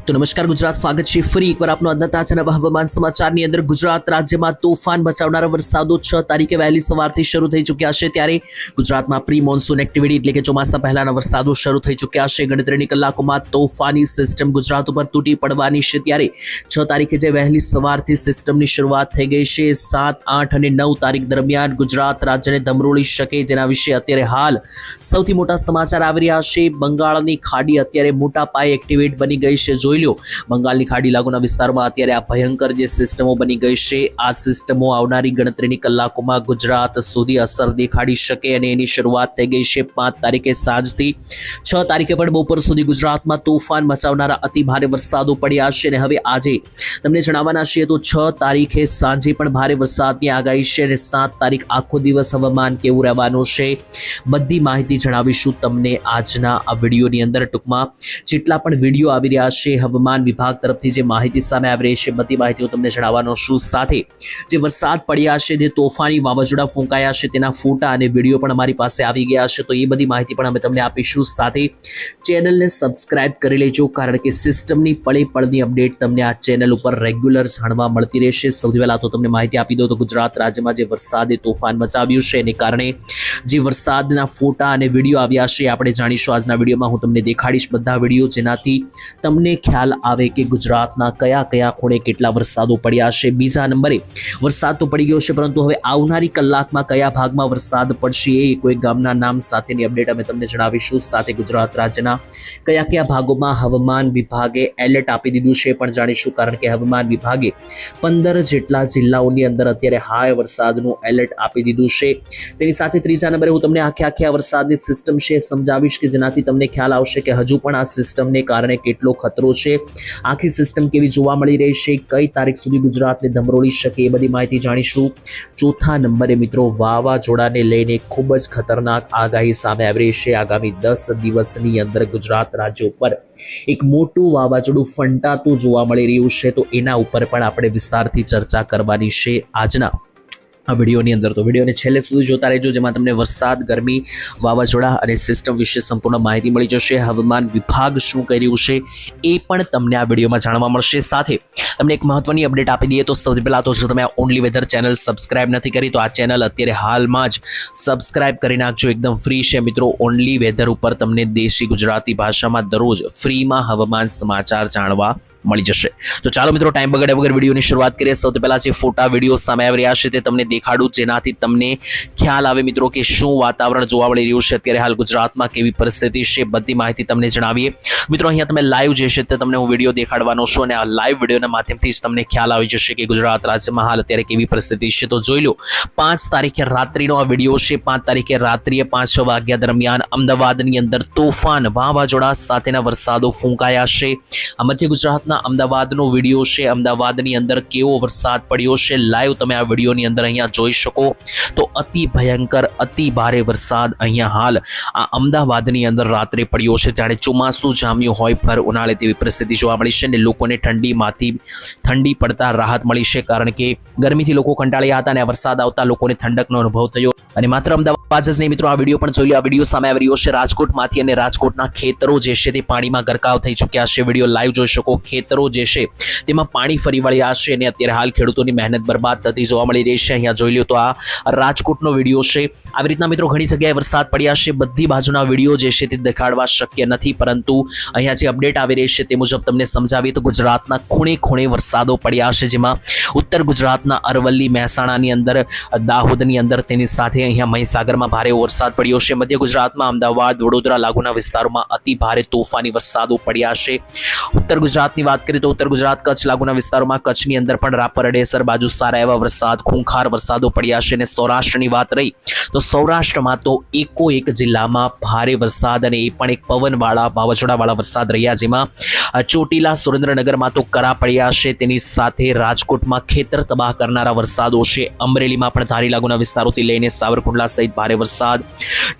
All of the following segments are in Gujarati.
તો નમસ્કાર ગુજરાત, સ્વાગત છે ફરી એકવાર આપનો આજના તાજા નવા હવામાન સમાચારની અંદર। ગુજરાત રાજ્યમાં તોફાન મચાવનારા વરસાદો 6 તારીખે વહેલી સવારથી શરૂ થઈ ચૂક્યા છે, ત્યારે ગુજરાતમાં પ્રી મોન્સૂન એક્ટિવિટી એટલે કે ચોમાસા પહેલાના વરસાદો શરૂ થઈ ચૂક્યા છે। ગણતરીની કલાકોમાં તોફાની સિસ્ટમ ગુજરાત ઉપર તૂટી પડવાની છે, ત્યારે 6 તારીખે જે વહેલી સવારથી સિસ્ટમની શરૂઆત થઈ ગઈ છે, 7, 8 અને 9 તારીખ દરમિયાન ગુજરાત રાજ્યને ધમરોળી શકે, જેના વિશે અત્યારે હાલ સૌથી મોટા સમાચાર આવી રહ્યા છે। બંગાળની ખાડી અત્યારે મોટા પાયે એક્ટિવેટ બની ગઈ છે। જોઈ લો, બંગાળની ખાડી લાગુના વિસ્તારમાં અત્યારે આ ભયંકર જે સિસ્ટમો બની ગઈ છે, આ સિસ્ટમો આવનારી ગણતરીની કલાકોમાં ગુજરાત સુધી અસર દેખાડી શકે અને એની શરૂઆત થઈ ગઈ છે 5 તારીખે સાંજથી। 6 તારીખે પણ બપોર સુધી ગુજરાતમાં તોફાન મચાવનારા અતિ ભારે વરસાદો પડ્યા છે અને હવે આજે તમને જણાવવાના છીએ તો 6 તારીખે સાંજે પણ ભારે વરસાદની આગાહી છે અને 7 તારીખ આખો દિવસ હવામાન કેવું રહેવાનું છે, બધી માહિતી જણાવીશું તમને આજના આ વિડીયોની અંદર। ટૂંકમાં જેટલા પણ વિડીયો આવી રહ્યા છે, હવામાન વિભાગ તરફથી જે માહિતી સામે આવી રહી છે, બધી માહિતીઓ તમને જણાવવાનો છું। સાથે જે વરસાદ પડ્યા છે, જે તોફાની વાવાઝોડા ફૂંકાયા છે, તેના ફોટા અને વિડીયો પણ અમારી પાસે આવી ગયા છે, તો એ બધી માહિતી પણ અમે તમને આપીશું। સાથે ચેનલને સબસ્ક્રાઇબ કરી લેજો, કારણ કે સિસ્ટમની પળે પળની અપડેટ તમને આ ચેનલ ઉપર રેગ્યુલર જાણવા મળતી રહેશે। સૌથી પહેલા તો તમને માહિતી આપી દઉં તો ગુજરાત રાજ્યમાં જે વરસાદે તોફાન મચાવ્યું છે, એને કારણે જે વરસાદના ફોટા અને વિડીયો આવ્યા છે, આપણે જાણીશું આજના વિડીયોમાં। હું તમને દેખાડીશ બધા વિડીયો, જેનાથી તમને ખ્યાલ આવે કે ગુજરાતના કયા કયા ખૂણે કેટલા વરસાદો પડ્યા છે। બીજા નંબરે વરસાદ તો પડી ગયો છે, પરંતુ હવે આવનારી કલાકમાં કયા ભાગમાં વરસાદ પડશે એ કોઈ ગામના નામ સાથેની અપડેટ અમે તમને જણાવીશું। સાથે ગુજરાત રાજ્યના કયા કયા ભાગોમાં હવામાન વિભાગે એલર્ટ આપી દીધું છે પણ જાણીશું, કારણ કે હવામાન વિભાગે 15 જેટલા જિલ્લાઓની અંદર અત્યારે હાઈ વરસાદનું એલર્ટ આપી દીધું છે। તેની સાથે ત્રીજા નંબરે હું તમને આખે વરસાદની સિસ્ટમ છે સમજાવીશ કે જેનાથી તમને ખ્યાલ આવશે કે હજુ પણ આ સિસ્ટમને કારણે કેટલો ખતરો છે, આખી સિસ્ટમ કેવી જોવા મળી રહી છે, કઈ તારીખ સુધી ગુજરાતને ધમરોળી શકે, એ બધી માહિતી જાણીશું। ચોથા નંબરે મિત્રો વાવાઝોડાને લઈને ખૂબ જ ખતરનાક આગાહી સામે આવી રહી છે। આગામી 10 દિવસની અંદર ગુજરાત રાજ્ય ઉપર એક મોટું વાવાઝોડું ફંટાતું જોવા મળી રહ્યું છે, તો એના ઉપર પણ આપણે વિસ્તારથી ચર્ચા કરવાની છે આજના આ વિડીયોની અંદર। તો વિડીયોને છેલ્લે સુધી જોતા રહેજો, જેમાં તમને વરસાદ, ગરમી, વાવાઝોડા અને સિસ્ટમ વિશે સંપૂર્ણ માહિતી મળી જશે। હવામાન વિભાગ શું કહી રહ્યું છે એ પણ તમને આ વિડીયોમાં જાણવા મળશે। સાથે તમને એક મહત્વની અપડેટ આપી દઈએ તો સૌથી પહેલાં તો જો તમે આ ઓનલી વેધર ચેનલ સબસ્ક્રાઇબ નથી કરી તો આ ચેનલ અત્યારે હાલમાં જ સબસ્ક્રાઇબ કરી નાખજો, એકદમ ફ્રી છે મિત્રો। ઓનલી વેધર ઉપર તમને દેશી ગુજરાતી ભાષામાં દરરોજ ફ્રીમાં હવામાન સમાચાર જાણવા મળી જશે। તો ચાલો મિત્રો, ટાઈમ બગાડ્યા વગર વિડીયોની શરૂઆત કરીએ। સૌથી પહેલા જે ફોટા વિડીયો સામે આવી રહ્યા છે તે તમને દેખાડું, જેનાથી તમને ખ્યાલ આવે મિત્રો કે શું વાતાવરણ જોવા મળી રહ્યું છે, અત્યારે હાલ ગુજરાતમાં કેવી પરિસ્થિતિ છે, બધી માહિતી તમને જણાવીએ મિત્રો। અહીંયા તમે લાઈવ જે છે તે તમને હું વિડીયો દેખાડવાનો છું અને આ લાઈવ વિડીયોના માધ્યમથી જ તમને ખ્યાલ આવી જશે કે ગુજરાત રાજ્યમાં હાલ અત્યારે કેવી પરિસ્થિતિ છે। તો જોઈ લો, 5 તારીખે રાત્રિનો આ વિડીયો છે। 5 તારીખે રાત્રિએ 5 વાગ્યા દરમિયાન અમદાવાદની અંદર તોફાન વાવાઝોડા સાથેના વરસાદો ફૂંકાયા છે। આ મધ્ય ગુજરાતના અમદાવાદનો વિડીયો છે, અમદાવાદની અંદર કેવો વરસાદ પડ્યો છે લાઈવ તમે આ વિડીયોની અંદર અહીંયા જોઈ શકો। તો અતિ ભયંકર, અતિ ભારે વરસાદ અહીંયા હાલ આ અમદાવાદની અંદર રાત્રે પડ્યો છે, જાણે ચોમાસું જામ્યું હોય પર ઉનાળે તેવી પરિસ્થિતિ જોવા મળી છે અને લોકોને ઠંડી પડતા રાહત મળી છે, કારણ કે ગરમીથી લોકો કંટાળ્યા હતા અને આ વરસાદ આવતા લોકોને ઠંડકનો અનુભવ થયો। અને માત્ર અમદાવાદ જ નહીં મિત્રો, આ વિડીયો પણ જોઈ લો। આ વિડીયો સામે આવી રહ્યો છે રાજકોટમાંથી અને રાજકોટના ખેતરો જે છે તે પાણીમાં ગરકાવ થઈ ચૂક્યા છે। વિડીયો લાઈવ જોઈ શકો, ખેતરો જે છે તેમાં પાણી ફરી વળ્યા છે અને અત્યારે હાલ ખેડૂતોની મહેનત બરબાદ થતી જોવા મળી રહી છે। અહીંયા જોઈ લો તો આ રાજકોટનો વિડીયો છે। આવી રીતના મિત્રો ઘણી જગ્યાએ વરસાદ પડ્યા છે, બધી બાજુના વિડીયો જે છે તે દેખાડવા શક્ય નથી, પરંતુ અહીંયા જે અપડેટ આવી રહી છે તે મુજબ તમને સમજાવીએ તો ગુજરાતના ખૂણે ખૂણે વરસાદો પડ્યા છે, જેમાં ઉત્તર ગુજરાતના અરવલ્લી, મહેસાણાની અંદર, દાહોદની અંદર, તેની સાથે અહીંયા મહીસાગરમાં ભારે વરસાદ પડ્યો છે। મધ્ય ગુજરાતમાં અમદાવાદ, વડોદરા લાગુના વિસ્તારોમાં અતિ ભારે તોફાની વરસાદો પડ્યા છે। ઉત્તર ગુજરાતની વાત કરીએ તો ઉત્તર ગુજરાત, કચ્છ લાગુના વિસ્તારોમાં, કચ્છની અંદર પણ રાપર, અડેસર બાજુ સારા એવા વરસાદ, ખૂંખાર વરસાદો પડ્યા છે। અને સૌરાષ્ટ્રની વાત રહી તો સૌરાષ્ટ્રમાં તો એકોએક જિલ્લામાં ભારે વરસાદ અને એ પણ એક પવનવાળા, વાવાઝોડાવાળા વરસાદ રહ્યા, જેમાં ચોટીલા, સુરેન્દ્રનગરમાં તો કરા પડ્યા છે, તેની સાથે રાજકોટમાં ખેતર તબાહ કરનારા વરસાદો છે। અમરેલીમાં પણ ધારી લાગુના વિસ્તારોથી લઈને સાવરકુંડલા સહિત ભારે વરસાદ।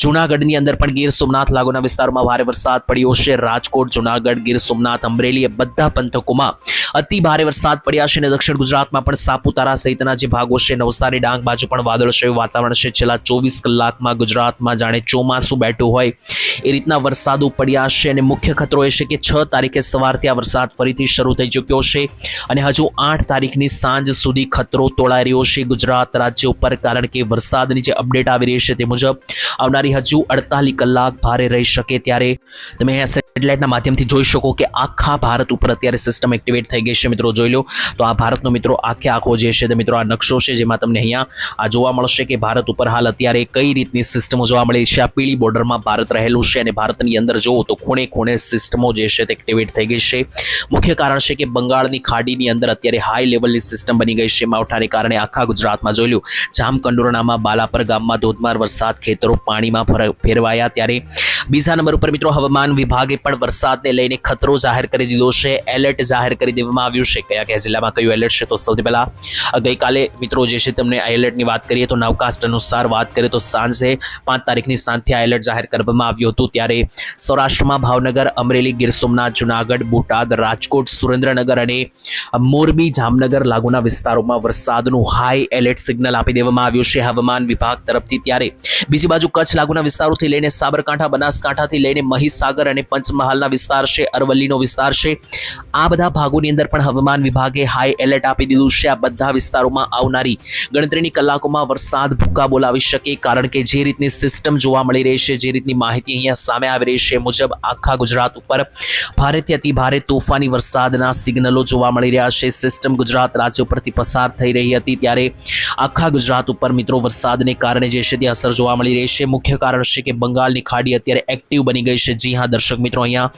જૂનાગઢની અંદર પણ ગીર સોમનાથ લાગુના વિસ્તારોમાં ભારે વરસાદ પડ્યો છે। રાજકોટ, જૂનાગઢ, ગીર સોમનાથ, અમરેલી એ બધા પંથકોમાં અતિ ભારે વરસાદ પડ્યા છે અને દક્ષિણ ગુજરાતમાં પણ સાપુતારા સહિતના જે ભાગો છે, નવસારી ડાંગ બાજુ પણ વાદળછાયું વાતાવરણ છે. છેલ્લા 24 કલાકમાં ગુજરાતમાં જાણે ચોમાસું બેઠું હોય એ રીતના વરસાદો પડ્યા છે અને મુખ્ય ખતરો એ છે કે 6 તારીખે સવારથી આ વરસાદ ફરીથી શરૂ થઈ ચૂક્યો છે અને હજુ 8 તારીખની સાંજ સુધી ખતરો તોળાઈ રહ્યો છે ગુજરાત રાજ્ય ઉપર, કારણ કે વરસાદની જે અપડેટ આવી રહી છે તે મુજબ આવનારી હજુ 48 કલાક ભારે રહી શકે. ત્યારે તમે અહીંયા સેટેલાઇટના માધ્યમથી જોઈ શકો કે આખા ભારત ઉપર અત્યારે સિસ્ટમ એક્ટિવેટ થઈ ગઈ છે. મિત્રો જોઈ લો તો આ ભારતનો મિત્રો આખો જે છે તે મિત્રો આ નકશો છે, જેમાં તમને અહીંયા આ જોવા મળશે કે ભારત ઉપર હાલ અત્યારે કઈ રીતની સિસ્ટમો જોવા મળી છે. આ પીળી બોર્ડરમાં ભારત રહેલું છે અને ભારતની અંદર જોવો તો ખૂણે ખૂણે સિસ્ટમો જે છે તે એક્ટિવેટ થઈ ગઈ છે. મુખ્ય કારણ છે કે બંગાળની ખાડીની અંદર અત્યારે હાઈ લેવલની સિસ્ટમ બની ગઈ છે. માવઠાને કારણે આખા ગુજરાતમાં જોઈ લો જામકંડોરણામાં બાલાપર ગામમાં ધોધમાર વરસાદ, ખેતરો પાણીમાં ફેરવાયા. ત્યારે બીજા નંબર ઉપર મિત્રો હવામાન વિભાગે પણ વરસાદને લઈને ખતરો જાહેર કરી દીધો છે, એલર્ટ જાહેર કરી દેવામાં આવ્યું છે. કયા જિલ્લામાં કયું એલર્ટ છે? તો સૌથી પહેલા ગઈકાલે મિત્રો જે છે તમને આ એલર્ટની વાત કરીએ તો નવકાસ્ટ અનુસાર વાત કરીએ તો સાંજે 5 તારીખની સાંજથી આ એલર્ટ જાહેર કરવામાં આવ્યું હતું. ત્યારે સૌરાષ્ટ્રમાં ભાવનગર, અમરેલી, ગીર સોમનાથ, જુનાગઢ, બોટાદ, રાજકોટ, સુરેન્દ્રનગર અને મોરબી, જામનગર લાગુના વિસ્તારોમાં વરસાદનું હાઈ એલર્ટ સિગ્નલ આપી દેવામાં આવ્યું છે હવામાન વિભાગ તરફથી. ત્યારે બીજી બાજુ કચ્છ લાગુના વિસ્તારોથી લઈને સાબરકાંઠા, બનાસકાંઠાથી લઈને મહીસાગર અને પંચમહાલના વિસ્તાર છે, અરવલ્લીનો વિસ્તાર છે, આ બધા ભાગોની અંદર પણ હવામાન વિભાગે હાઈ એલર્ટ આપી દીધું છે. આ બધા વિસ્તારોમાં આવનારી ગણતરીની કલાકોમાં વરસાદ ભૂકા બોલાવી શકે, કારણ કે જે રીતની સિસ્ટમ જોવા મળી રહી છે, જે રીતની માહિતી અહીંયા સામે આવી રહી છે મુજબ આખા ગુજરાત ઉપર ભારેથી અતિ ભારે તોફાની વરસાદના સિગ્નલો જોવા મળી રહ્યા છે. સિસ્ટમ ગુજરાત રાજ્ય ઉપરથી પસાર થઈ રહી હતી, ત્યારે આખા ગુજરાત ઉપર મિત્રો વરસાદને કારણે જે છે તે અસર જોવા મળી રહી છે. મુખ્ય કારણ છે કે બંગાળની ખાડી અત્યારે એક્ટિવ બની ગઈ છે. જી હા દર્શક મિત્રો, અહીંયા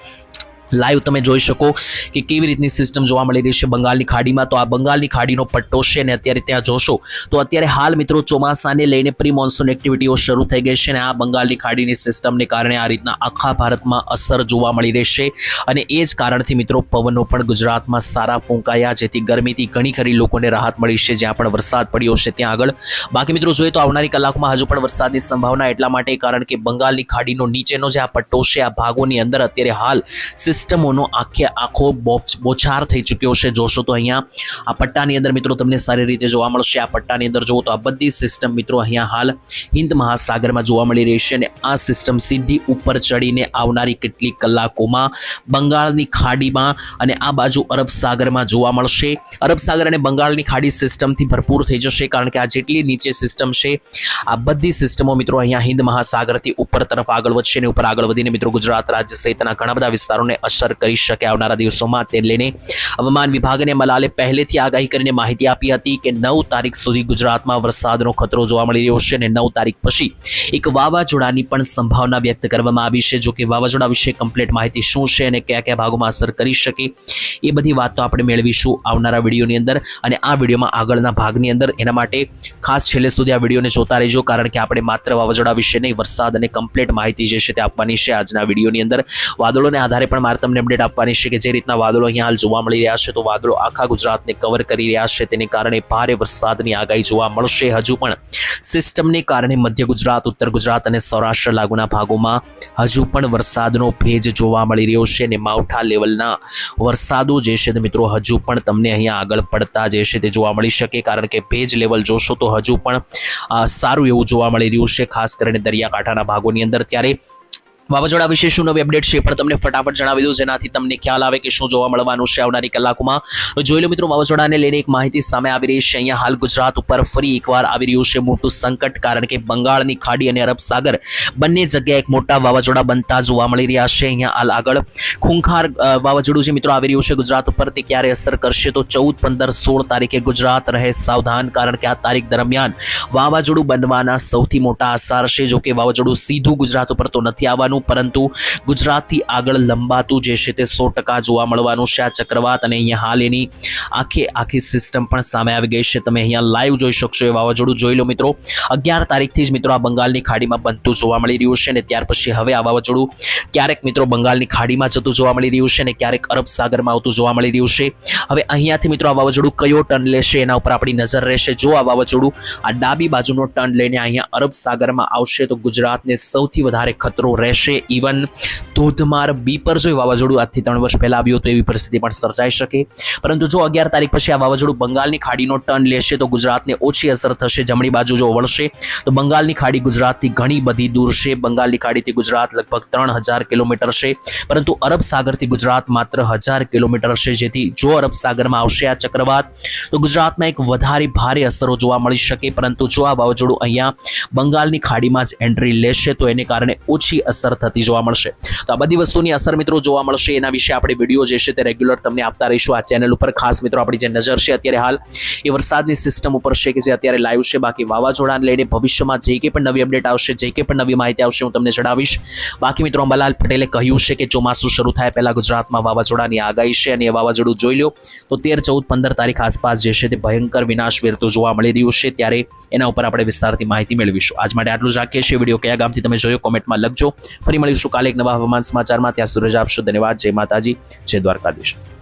લાઈવ તમે જોઈ શકો કે કેવી રીતની સિસ્ટમ જોવા મળી રહી છે બંગાળની ખાડીમાં. તો આ બંગાળની ખાડીનો પટ્ટો છે અને અત્યારે ત્યાં જોશો તો અત્યારે હાલ મિત્રો ચોમાસાને લઈને પ્રી મોન્સૂન એક્ટિવિટીઓ શરૂ થઈ ગઈ છે અને આ બંગાળની ખાડીની સિસ્ટમને કારણે આ રીતના આખા ભારતમાં અસર જોવા મળી રહેશે અને એ જ કારણથી મિત્રો પવનો પણ ગુજરાતમાં સારા ફૂંકાયા, જેથી ગરમીથી ઘણી ખરી લોકોને રાહત મળી છે જ્યાં પણ વરસાદ પડ્યો છે ત્યાં આગળ. બાકી મિત્રો જોઈએ તો આવનારી કલાકમાં હજુ પણ વરસાદની સંભાવના એટલા માટે કારણ કે બંગાળની ખાડીનો નીચેનો જે આ પટ્ટો છે આ ભાગોની અંદર અત્યારે હાલ સિસ્ટમોનો આખો બોછાર થઈ ચૂક્યો છે. જોશો તો અહીંયા આ પટ્ટાની અંદર મિત્રો તમને સારી રીતે જોવા મળશે. આ પટ્ટાની અંદર જુઓ તો આ બધી સિસ્ટમ મિત્રો અહીંયા હાલ હિન્દ મહાસાગરમાં જોવા મળી રહી છે અને આ સિસ્ટમ સીધી ઉપર ચડીને આવનારી કેટલીક કલાકોમાં બંગાળની ખાડીમાં અને આ બાજુ અરબ સાગરમાં જોવા મળશે. અરબ સાગર અને બંગાળની ખાડી સિસ્ટમથી ભરપૂર થઈ જશે, કારણ કે આ જેટલી નીચે સિસ્ટમ છે આ બધી સિસ્ટમો મિત્રો અહીંયા હિન્દ મહાસાગરથી ઉપર તરફ આગળ વધશે અને ઉપર આગળ વધીને મિત્રો ગુજરાત રાજ્ય સહિતના ઘણા બધા વિસ્તારોને અસર કરી શકે આવનારા દિવસોમાં. તે લઈને હવામાન વિભાગ અને મલાલે પહેલેથી આગાહી કરીને માહિતી આપી હતી કે 9 તારીખ સુધી ગુજરાતમાં વરસાદનો ખતરો જોવા મળી રહ્યો છે અને 9 તારીખ પછી એક વાવાઝોડાની પણ સંભાવના વ્યક્ત કરવામાં આવી છે. જો કે વાવાઝોડા વિશે કમ્પ્લીટ માહિતી શું છે અને કયા કયા ભાગોમાં અસર કરી શકે એ બધી વાતો આપણે મેળવીશું આવનારા વિડીયોની અંદર અને આ વિડીયોમાં આગળના ભાગની અંદર. એના માટે ખાસ છેલ્લે સુધી આ વિડીયોને જોતા રહેજો, કારણ કે આપણે માત્ર વાવાઝોડા વિશે નહીં વરસાદ અને કમ્પ્લીટ માહિતી જે છે તે આપવાની છે આજના વિડીયોની અંદર. વાદળોને આધારે પણ મારે તમને અપડેટ આપવાની છે કે જે રીતના વાદળો અહીંયા હાલ જોવા મળી રહ્યા છે તો વાદળો આખા ગુજરાતને કવર કરી રહ્યા છે, તેને કારણે ભારે વરસાદની આગાહી જોવા મળશે. હજુ પણ સિસ્ટમને કારણે મધ્ય ગુજરાત, ઉત્તર ગુજરાત અને સૌરાષ્ટ્ર લાગુના ભાગોમાં હજુ પણ વરસાદનો ભેજ જોવા મળી રહ્યો છે અને માવઠા લેવલના વરસાદો જે છે તે મિત્રો હજુ પણ તમને અહીંયા આગળ પડતા જે છે તે જોવા મળી શકે, કારણ કે ભેજ લેવલ જોશો તો હજુ પણ સારું એવું જોવા મળી રહ્યું છે, ખાસ કરીને દરિયાકાંઠાના ભાગોની અંદર. ત્યારે વાવાઝોડા વિશે શું નવી અપડેટ છે પણ તમને ફટાફટ જણાવી દઉં, જેનાથી તમને ખ્યાલ આવે કે શું જોવા મળવાનું છે આવનારી કલાકોમાં. જોઈ લો મિત્રો, વાવાઝોડાને લઈને એક માહિતી સામે આવી રહી છે. અહીંયા હાલ ગુજરાત ઉપર ફરી એકવાર આવી રહ્યું છે મોટું સંકટ, કારણ કે બંગાળની ખાડી અને અરબ સાગર બંને જગ્યાએ એક મોટા વાવાઝોડા બનતા જોવા મળી રહ્યા છે. અહીંયા હાલ આગળ ખૂંખાર વાવાઝોડું જે મિત્રો આવી રહ્યું છે ગુજરાત ઉપર, તે ક્યારે અસર કરશે તો 14, 15, 16 તારીખે ગુજરાત રહે સાવધાન, કારણ કે આ તારીખ દરમિયાન વાવાઝોડું બનવાના સૌથી મોટા આસાર છે. જો કે વાવાઝોડું સીધું ગુજરાત ઉપર તો નથી આવવાનું, પરંતુ ગુજરાતથી આગળ લંબાતું જે છે તે 100% જોવા મળવાનું છે આ ચક્રવાત. અને અહીંયા હાલ એની આખી સિસ્ટમ પણ સામે આવી ગઈ છે. તમે અહીંયા લાઈવ જોઈ શકશો એ વાવાઝોડું. જોઈ લો મિત્રો, 11 તારીખથી જ મિત્રો આ બંગાળની ખાડીમાં બનતું જોવા મળી રહ્યું છે અને ત્યાર પછી હવે આ વાવાઝોડું ક્યારેક મિત્રો બંગાળની ખાડીમાં જતું જોવા મળી રહ્યું છે અને ક્યારેક અરબ સાગરમાં આવતું જોવા મળી રહ્યું છે. હવે અહીંયાથી મિત્રો આ વાવાઝોડું કયો ટર્ન લેશે એના ઉપર આપણી નજર રહેશે. જો આ વાવાઝોડું આ ડાબી બાજુનો ટર્ન લઈને અહીંયા અરબ સાગરમાં આવશે તો ગુજરાતને સૌથી વધારે ખતરો રહેશે. શકશે. ઇવન ધોધમાર બીપર જો વાવાઝોડું આજથી 3 વર્ષ પહેલા આવ્યું તો એવી પરિસ્થિતિ પણ સર્જાઈ શકે. પરંતુ જો 11 તારીખ પછી આ વાવાઝોડું બંગાળની ખાડીનો ટર્ન લેશે તો ગુજરાતને ઓછી અસર થશે. જમણી બાજુ જો વળશે તો બંગાળની ખાડી ગુજરાતથી ઘણી બધી દૂર છે. બંગાળની ખાડીથી ગુજરાત લગભગ 3000 કિલોમીટર છે, પરંતુ અરબ સાગરથી ગુજરાત માત્ર 1000 કિલોમીટર છે. જેથી જો અરબ સાગરમાં આવશે આ ચક્રવાત તો ગુજરાતમાં એક વધારે ભારે અસરો જોવા મળી શકે. પરંતુ જો આ વાવાઝોડું અહીંયા બંગાળની ખાડીમાં જ એન્ટ્રી લેશે તો એને કારણે ઓછી અસર થતી જોવા મળશે. તો આ બધી વસ્તુની અસર મિત્રો જોવા મળશે. એના વિશે આપણે વિડીયો જે છે તે રેગ્યુલર તમને આપતા રહીશું આ ચેનલ ઉપર. ખાસ મિત્રો આપણી જે નજર છે અત્યારે હાલ એ વરસાદની સિસ્ટમ ઉપર છે કે જે અત્યારે લાઈવ છે. બાકી વાવાઝોડાને લઈને ભવિષ્યમાં જે કંઈ પણ નવી અપડેટ આવશે, જે કંઈ પણ નવી માહિતી આવશે હું તમને જણાવીશ. બાકી મિત્રો અંબાલાલ પટેલે કહ્યું છે કે ચોમાસું શરૂ થાય પહેલા ગુજરાતમાં વાવાઝોડાની આગાહી છે અને એ વાવાઝોડું જોઈ લો તો 13, 14, 15 તારીખ આસપાસ જે છે તે ભયંકર વિનાશ વેરતું જોવા મળી રહ્યું છે. ત્યારે એના ઉપર આપણે વિસ્તારથી માહિતી મેળવીશું. આજ માટે આટલું જ રાખીએ છીએ. વિડીયો કયા ગામથી તમે જોયો કોમેન્ટમાં લખજો. ફરી મળીશું કાલે એક નવા હવામાન સમાચારમાં. ત્યાં સુધી રજા આપશો. ધન્યવાદ. જય માતાજી, જય દ્વારકાધીશ.